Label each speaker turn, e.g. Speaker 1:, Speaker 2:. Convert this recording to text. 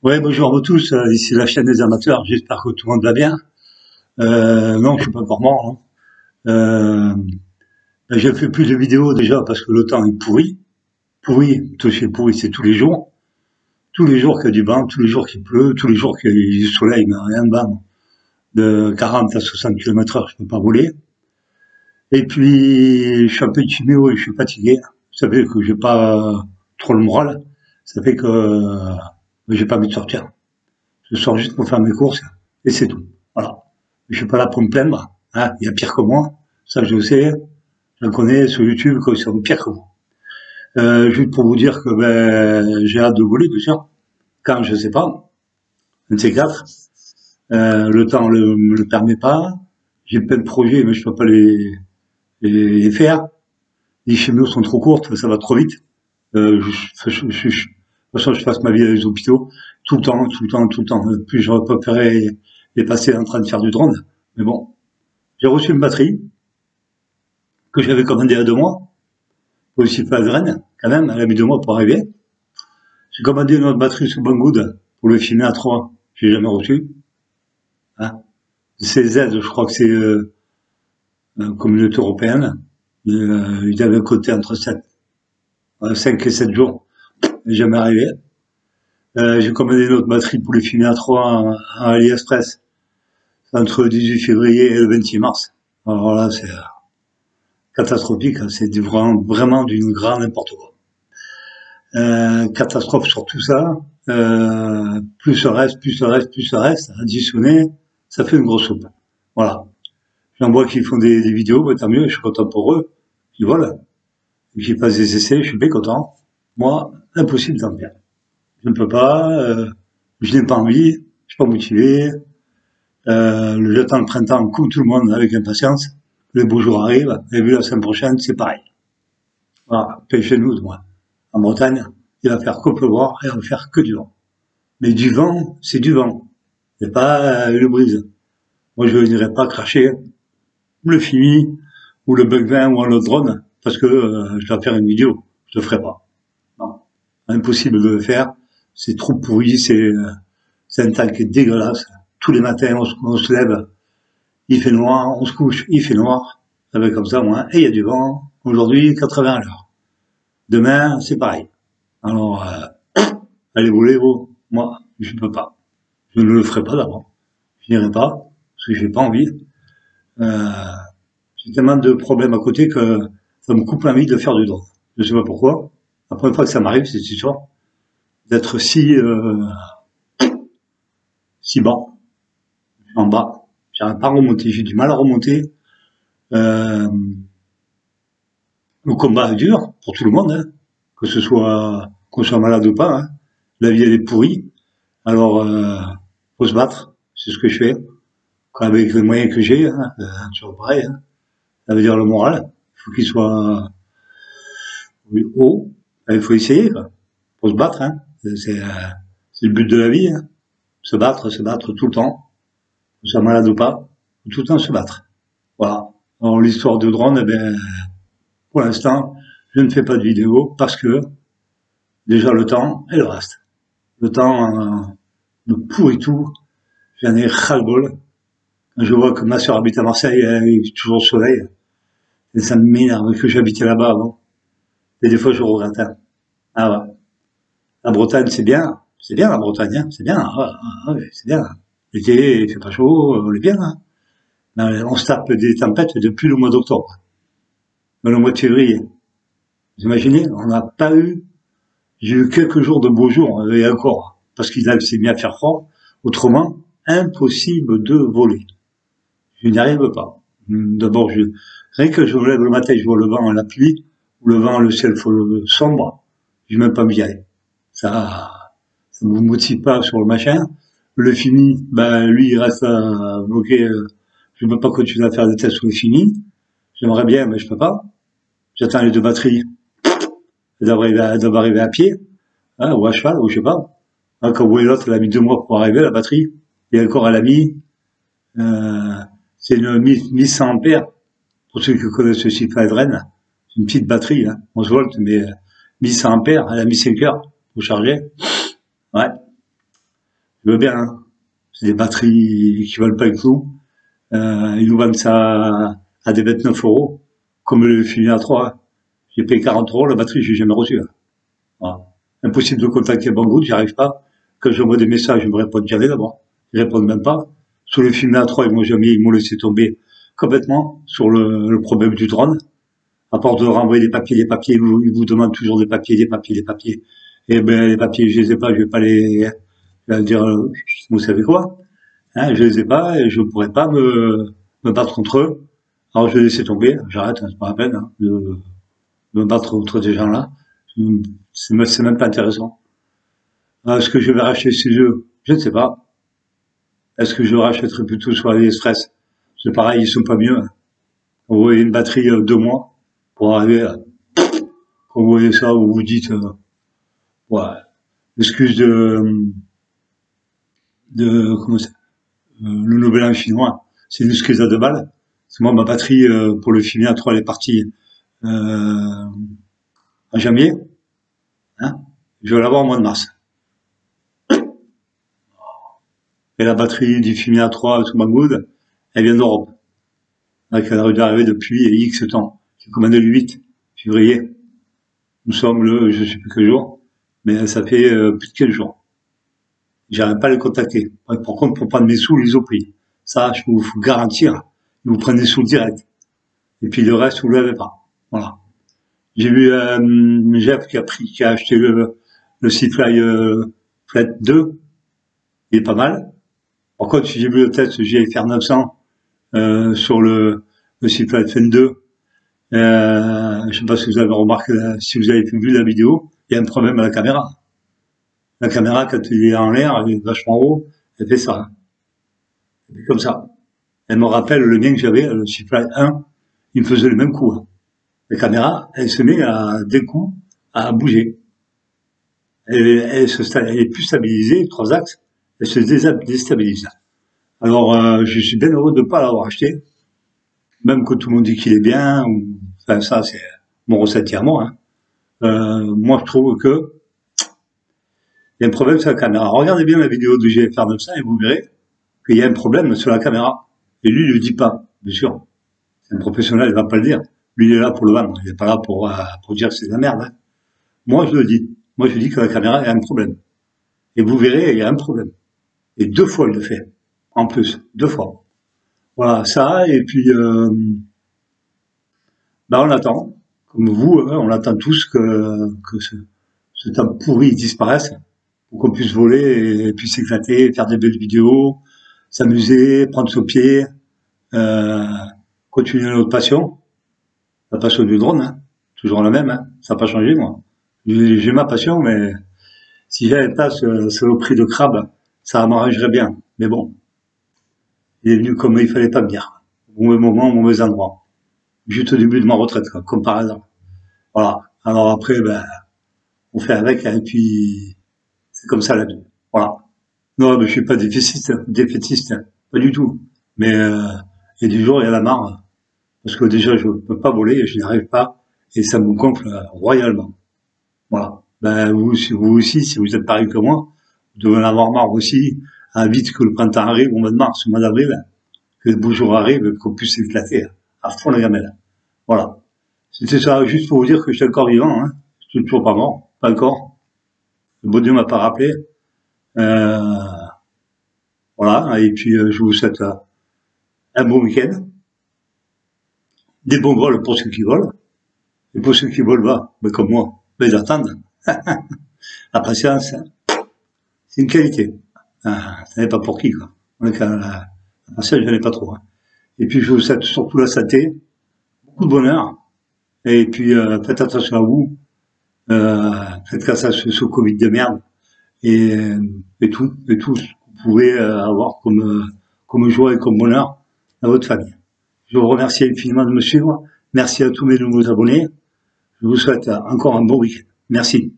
Speaker 1: Ouais, bonjour à vous tous, ici la chaîne des amateurs, j'espère que tout le monde va bien. Non, je suis pas encore mort, hein. Je fais plus de vidéos déjà parce que le temps est pourri. Pourri, tout ce qui est pourri, c'est tous les jours. Tous les jours qu'il y a du vent, tous les jours qu'il pleut, tous les jours qu'il y a du soleil, mais rien de vent. De 40 à 60 km/h, je peux pas rouler. Et puis, je suis un peu timide et je suis fatigué. Ça fait que j'ai pas trop le moral. Ça fait que j'ai pas envie de sortir. Je sors juste pour faire mes courses et c'est tout. Voilà. Je suis pas là pour me plaindre. Hein. Il y a pire que moi. Ça, je le sais. Je le connais sur YouTube qu'ils sont pire que moi. Juste pour vous dire que j'ai hâte de voler, bien sûr. Quand je sais pas. Un de ces quatre. Le temps me le permet pas. J'ai plein de projets, mais je peux pas les faire. Les cheminées sont trop courtes, ça va trop vite. De toute façon, je passe ma vie dans les hôpitaux, tout le temps, tout le temps, tout le temps. Plus j'aurais préféré les passer en train de faire du drone. Mais bon, j'ai reçu une batterie que j'avais commandée à 2 mois, aussi pas de Rennes, quand même, elle a mis 2 mois pour arriver. J'ai commandé une autre batterie sur Banggood pour le filmer à 3. J'ai jamais reçu. Hein. CZ, je crois que c'est communauté européenne. Ils avaient coté entre 5 et 7 jours. Jamais arrivé. J'ai commandé une autre batterie pour les filmer à 3 à AliExpress entre le 18 février et le 26 mars. Alors là, c'est catastrophique, hein. C'est vraiment d'une grande n'importe quoi. Catastrophe sur tout ça. Plus ça reste, plus ça reste, plus ça reste, additionné, ça fait une grosse soupe. Voilà. J'en vois qui font des vidéos, bah, tant mieux, je suis content pour eux. Ils volent. J'y passe des essais, je suis bien content. Moi, impossible d'en faire. Je ne peux pas, je n'ai pas envie, je suis pas motivé. J'attends le printemps comme tout le monde avec impatience. Les beaux jours arrivent, et puis la semaine prochaine, c'est pareil. Voilà, puis chez nous, moi, en Bretagne, il va faire que pleuvoir et il va faire que du vent. Mais du vent, c'est du vent. C'est pas une brise. Moi, je ne viendrai pas cracher le Fimi ou le Bug 20 ou un autre drone parce que je dois faire une vidéo. Je le ferai pas. Non, impossible de le faire. C'est trop pourri, c'est un temps qui est dégueulasse. Tous les matins, on se lève, il fait noir, on se couche, il fait noir. Ça va être comme ça, moi. Et il y a du vent. Aujourd'hui, 80 à l'heure. Demain, c'est pareil. Alors, allez voler, vous. Moi, je ne peux pas. Je ne le ferai pas d'abord. Je n'irai pas, parce que j'ai pas envie. Euh, j'ai tellement de problèmes à côté que ça me coupe l'envie de faire du drone. Je sais pas pourquoi. La première fois que ça m'arrive, c'est sûr, d'être si bas, en bas. J'arrive pas à remonter, j'ai du mal à remonter. Euh, le combat est dur pour tout le monde, hein, que ce soit qu'on soit malade ou pas. Hein. La vie elle est pourrie, alors faut se battre. C'est ce que je fais. Avec les moyens que j'ai, hein, toujours pareil. Hein. Ça veut dire le moral. Il faut qu'il soit haut. Il faut essayer, quoi. Faut se battre. Hein. C'est le but de la vie. Hein. Se battre tout le temps. Que soit malade ou pas, faut tout le temps se battre. Voilà. Alors l'histoire de drone, eh ben, pour l'instant, je ne fais pas de vidéo parce que déjà le temps et le reste. Le temps me pourrit tout. J'en ai ras-le-bol. Quand je vois que ma sœur habite à Marseille, il est toujours au soleil. Et ça m'énerve que j'habitais là-bas avant. Et des fois, je regrette. Hein. Ah ouais. La Bretagne, c'est bien. C'est bien la Bretagne, hein. C'est bien. C'est bien. L'été, il fait pas chaud, on est bien. Hein. Mais on se tape des tempêtes depuis le mois d'octobre. Dans le mois de février. Vous imaginez, on n'a pas eu, j'ai eu quelques jours de beaux jours, et encore, parce qu'il s'est mis à faire froid. Autrement, impossible de voler. Je n'y arrive pas. D'abord, rien que je me lève le matin, je vois le vent, la pluie, ou le vent, le ciel sombre, je ne vais même pas m'y aller. Ça me motive pas sur le machin. Le fini, ben, lui, il reste bloqué, je ne peux pas continuer à faire des tests sur le fini. J'aimerais bien, mais je peux pas. J'attends les deux batteries. Elles doivent arriver à pied, hein, ou à cheval, ou je sais pas. Hein, quand vous voyez l'autre, elle a mis 2 mois pour arriver, la batterie. Et encore, elle a mis, c'est une 1100 ampères. Pour ceux qui connaissent le site de Rennes, c'est une petite batterie, hein, 11 volts, mais 1100 ampères, elle a mis 5 heures pour charger. Ouais. Je veux bien, hein. C'est des batteries qui valent pas le coup. Ils nous vendent ça à des 29 euros, comme le Fini A3. J'ai payé 40 euros, la batterie, j'ai jamais reçu. Voilà. Impossible de contacter Banggood, j'y arrive pas. Quand j'envoie des messages, ils me répondent jamais d'abord. Ils répondent même pas. Sur le film A3, ils m'ont laissé tomber complètement sur le problème du drone. À part de renvoyer des papiers, ils vous demandent toujours des papiers, des papiers, des papiers. Et ben, les papiers, je les ai pas, je vais pas je vais dire, vous savez quoi? Hein, je les ai pas et je pourrais pas me battre contre eux. Alors, je vais laisser tomber, j'arrête, hein, c'est pas la peine, hein, de me battre contre des gens-là. C'est même pas intéressant. Est-ce que je vais racheter ces jeux? Je ne sais pas. Est-ce que je rachèterai plutôt sur AliExpress? C'est pareil, ils sont pas mieux. Vous voyez une batterie 2 mois pour arriver à, quand vous voyez ça, vous vous dites, ouais, l'excuse comment ça, le Nouvel An chinois, c'est une excuse à 2 balles. Parce que moi, ma batterie, pour le Fini A3, elle est partie, en janvier, hein. Je vais l'avoir au mois de mars. Et la batterie du Fini A3 sous Banggood, elle vient d'Europe. Donc, elle a dû arriver depuis X temps. J'ai commandé le 8 février. Nous sommes le, je sais plus quel jour, mais ça fait plus de 15 jours. J'arrive pas à les contacter. Par contre, pour prendre mes sous, ils ont pris. Ça, je peux vous garantir. Ils vous prennent des sous direct. Et puis le reste, vous l'avez pas. Voilà. J'ai vu Jeff qui a acheté le Seafly Flat 2. Il est pas mal. Par contre, si j'ai vu le test GFR 900 sur le Seafly Fan 2, je sais pas si vous avez remarqué, si vous avez vu la vidéo, il y a un problème à la caméra. La caméra, quand elle est en l'air, elle est vachement haut, elle fait ça. Elle fait comme ça. Elle me rappelle le mien que j'avais, le Seafly 1, il me faisait le même coup. Hein. La caméra, elle se met d'un coup, à bouger. Elle est plus stabilisée, 3 axes, elle se déstabilise. Alors, je suis bien heureux de ne pas l'avoir acheté, même que tout le monde dit qu'il est bien, ou, enfin, ça, c'est mon ressenti à moi, hein. Moi, je trouve que il y a un problème sur la caméra. Regardez bien la vidéo de GFR 900 et vous verrez qu'il y a un problème sur la caméra. Et lui, il le dit pas, bien sûr. C'est un professionnel, il va pas le dire. Lui, il est là pour le vendre. Il est pas là pour dire que c'est de la merde, hein. Moi, je le dis. Moi, je dis que la caméra, il y a un problème. Et vous verrez, il y a un problème. Et 2 fois, il le fait. En plus. 2 fois. Voilà, ça, et puis, on attend. Comme vous, hein, on attend tous que ce temps pourri disparaisse. Pour qu'on puisse voler et puis s'éclater, faire des belles vidéos, s'amuser, prendre son pied, euh, continuer notre passion. La passion du drone, hein. Toujours la même, hein. Ça n'a pas changé, moi. J'ai ma passion, mais si j'avais pas ce prix de crabe, ça m'arrangerait bien. Mais bon, il est venu comme il fallait pas venir. Au mauvais moment, au mauvais endroit. Juste au début de ma retraite, quoi, comme par hasard. Voilà. Alors après, on fait avec, hein, et puis c'est comme ça la vie. Voilà. Non, mais je suis pas défaitiste, hein. Pas du tout. Mais il y a des jours, il y a la marre, parce que déjà, je peux pas voler, je n'y arrive pas, et ça me gonfle royalement. Voilà. Vous aussi, si vous êtes pareil que moi, vous devez en avoir marre aussi, vite que le printemps arrive, au mois de mars, au mois d'avril, que le beau jour arrive, qu'on puisse s'éclater à fond la gamelle. Voilà. C'était ça, juste pour vous dire que je suis encore vivant, hein. Je suis toujours pas mort, pas encore. Le bon Dieu m'a pas rappelé. Euh, voilà. Et puis, je vous souhaite un bon week-end, des bons vols pour ceux qui volent, et pour ceux qui volent pas, mais comme moi, ils attendent. La patience, c'est une qualité. Ça n'est pas pour qui, quoi. La patience, je n'en ai pas trop, hein. Et puis, je vous souhaite surtout la santé, beaucoup de bonheur, et puis, faites attention à vous, faites casse à ce Covid de merde, et, et tout ce que vous pouvez avoir comme joie et comme bonheur dans votre famille. Je vous remercie infiniment de me suivre. Merci à tous mes nouveaux abonnés. Je vous souhaite encore un bon week-end. Merci.